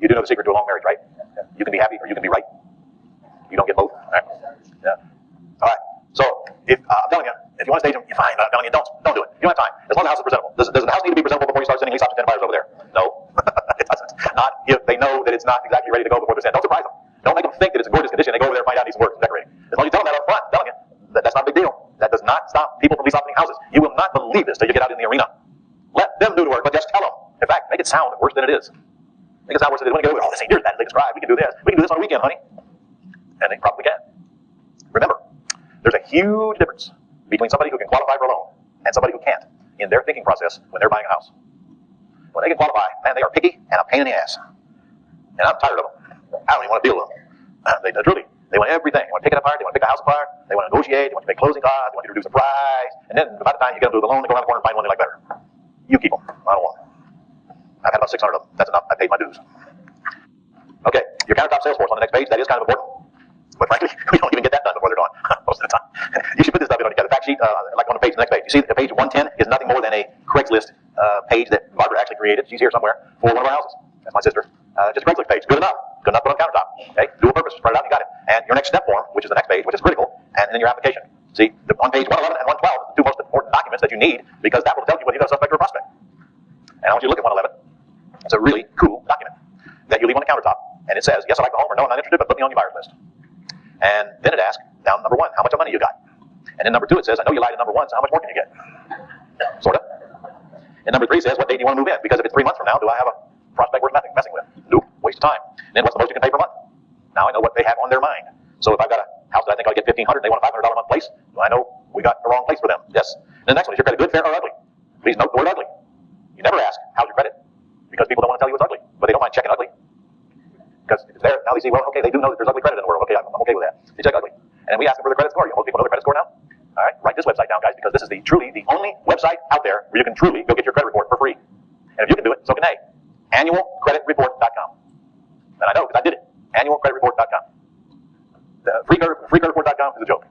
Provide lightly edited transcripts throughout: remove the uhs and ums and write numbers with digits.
You do know the secret to a long marriage, right? You can be happy or you can be right. You don't get both. All right. Yeah. All right. So if I'm telling you, if you want to stage them, you're fine. But I'm telling you, don't do it. You don't have time. As long as the house is presentable. Does the house need to be presentable before you start sending lease option tender buyers over there? No, it doesn't. Not if they know that it's not exactly ready to go before they send. Don't surprise them. Don't make them think that it's in gorgeous condition. They go over there and find out it needs some work and decorating. As long as you tell them that up front, telling you that's not a big deal. That does not stop people from lease optioning houses. You will not believe this till you get out in the arena. Let them do the work, but just tell them. In fact, make it sound worse than it is. Make it sound worse than it is. When you go, oh, this ain't near as bad as they describe. We can do this. We can do this on a weekend, honey. And they probably can. Remember, there's a huge difference between somebody who can qualify for a loan and somebody who can't in their thinking process when they're buying a house. When they can qualify, man, they are picky and a pain in the ass. And I'm tired of them. I don't even want to deal with them. They want everything. They want to pick it apart. They want to pick the house apart. They want to negotiate. They want to pay closing costs. They want you to reduce the price. And then by the time you get them to the loan, they go around the corner and find one they like better. You keep them. I don't want them. I've had about 600 of them. That's enough. I paid my dues. Okay, your countertop sales force on the next page. That is kind of important. But frankly, we don't even get that done before they're done most of the time. You should put this stuff on the fact sheet, like on the page, the next page. You see, the page 110 is nothing more than a Craigslist page that Barbara actually created. She's here somewhere for one of our houses. That's my sister. Just a Craigslist page. Good enough. Good enough. Put on the countertop. Okay, dual purpose. Spread it out. You got it. And your next step form, which is the next page, which is critical, and then your application. See, on page 111 and 112 are the two most important documents that you need because that will tell you whether you've got a suspect or a prospect. And I want you to look at 111. It's a really cool document that you leave on the countertop, and it says, yes, I like the home, or no, I'm not interested, but put me on your buyer's list. And then it asks, down number 1, how much money you got? And then number 2, it says, I know you lied at number 1, so how much more can you get? Sort of. And number 3 says, what date do you want to move in? Because if it's 3 months from now, do I have a prospect worth messing with? Nope, waste of time. And then what's the most you can pay per month? Now I know what they have on their mind. So if I've got a house that I think I'll get $1,500, they want a $500 a month place, well, I know we got the wrong place for them. Yes. And the next one, is your credit good, fair, or ugly? Please note the word ugly. You never ask, how's your credit? Because people don't want to tell you it's ugly, but they don't mind checking ugly. Because it's there. Now they see, well, okay, they do know that there's ugly credit in the world. Okay, I'm okay with that. They check ugly. And then we ask them for their credit score. Most people know their credit score now. All right, write this website down, guys, because this is truly the only website out there where you can truly go get your credit report for free. And if you can do it, so can they. Annualcreditreport.com. And I know because I did it. Annualcreditreport.com. Freecreditreport.com is a joke.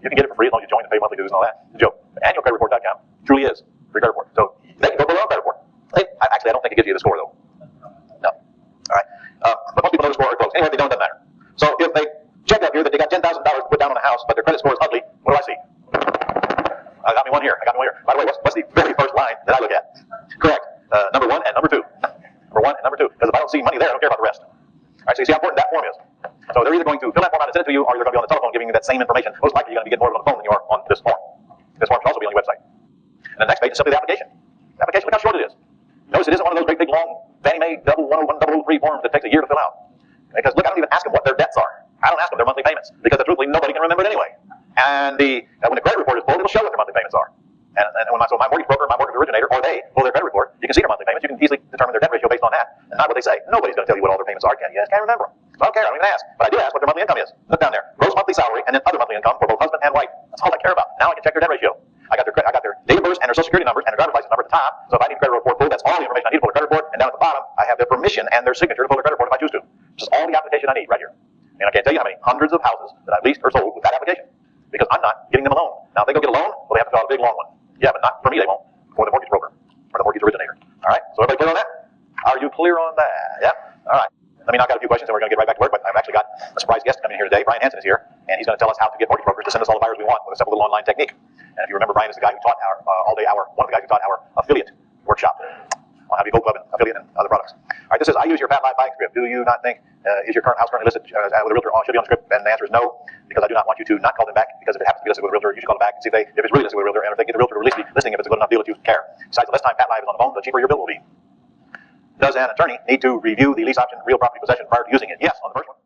You can get it for free as long as you join and pay monthly dues and all that. It's a joke. Annualcreditreport.com truly is free credit report. So they can go below credit report. Actually, I don't think it gives you the score though. No. All right. But most people know the score or close. Anyway, if they don't, it doesn't matter. So if they check up here that they got $10,000 to put down on a house, but their credit score is ugly, what do I see? I got me one here. By the way, what's the very first line that I look at? Correct. Number 1 and number 2. Number 1 and number 2. Because if I don't see money there, I don't care about the rest. All right, so you see how important that form is. So they're either going to fill that form out and send it to you, or they're going to be on the telephone giving you that same information. Most likely you're going to be getting more on the phone than you are on this form. This form should also be on your website. And the next page is simply the application. The application, look how short it is. Notice it isn't one of those great big long Fannie Mae 101, 003 forms that takes a year to fill out. Because look, I don't even ask them what their debts are. I don't ask them their monthly payments because truthfully nobody can remember it anyway. And when the credit report is pulled, it'll show what their monthly payments are. And when my mortgage broker, my mortgage originator, or they pull their credit report, you can see their monthly payments. You can easily determine their debt ratio based on that, and not what they say. Nobody's going to tell you what all their payments are. Can you? Can't remember them. I don't care. I don't even ask. But I do ask what their monthly income is. Look down there. Gross monthly salary, and then other monthly income for both husband and wife. That's all I care about. Now I can check their debt ratio. I got their date of birth and their social security numbers and their driver's license number at the top. So if I need a credit report pulled, that's all the information I need to pull a credit report. And down at the bottom, I have their permission and their signature to pull a credit report if I choose to. Which is all the application I need right here. And I can't tell you how many hundreds of houses that I've leased or sold with that application. Because I'm not getting them a loan. Now if they go get a loan, well they have to fill out a big long one. Yeah, but not for me, they won't. For the mortgage broker or the mortgage originator. All right, so everybody clear on that? Are you clear on that? Yeah? All right. Let me knock out a few questions and we're going to get right back to work, but I've actually got a surprise guest coming in here today. Brian Hansen is here, and he's going to tell us how to get mortgage brokers to send us all the buyers we want with a simple little online technique. And if you remember, Brian is the guy who taught one of the guys who taught our affiliate workshop on how to be Gold Club and affiliate and other products. All right, this says, I use your Pat Live buying script. Do you not think, is your current house currently listed with a realtor? Should be on the script? And the answer is no, because I do not want you to not call them back, because if it happens to be listed with a realtor, you should call them back and see if it's really listed with a realtor, and if they get the realtor to release the listing, if it's a good enough deal that you care. Besides, the less time Pat Live is on the phone, the cheaper your bill will be. Does an attorney need to review the lease option real property possession prior to using it? Yes, on the first one.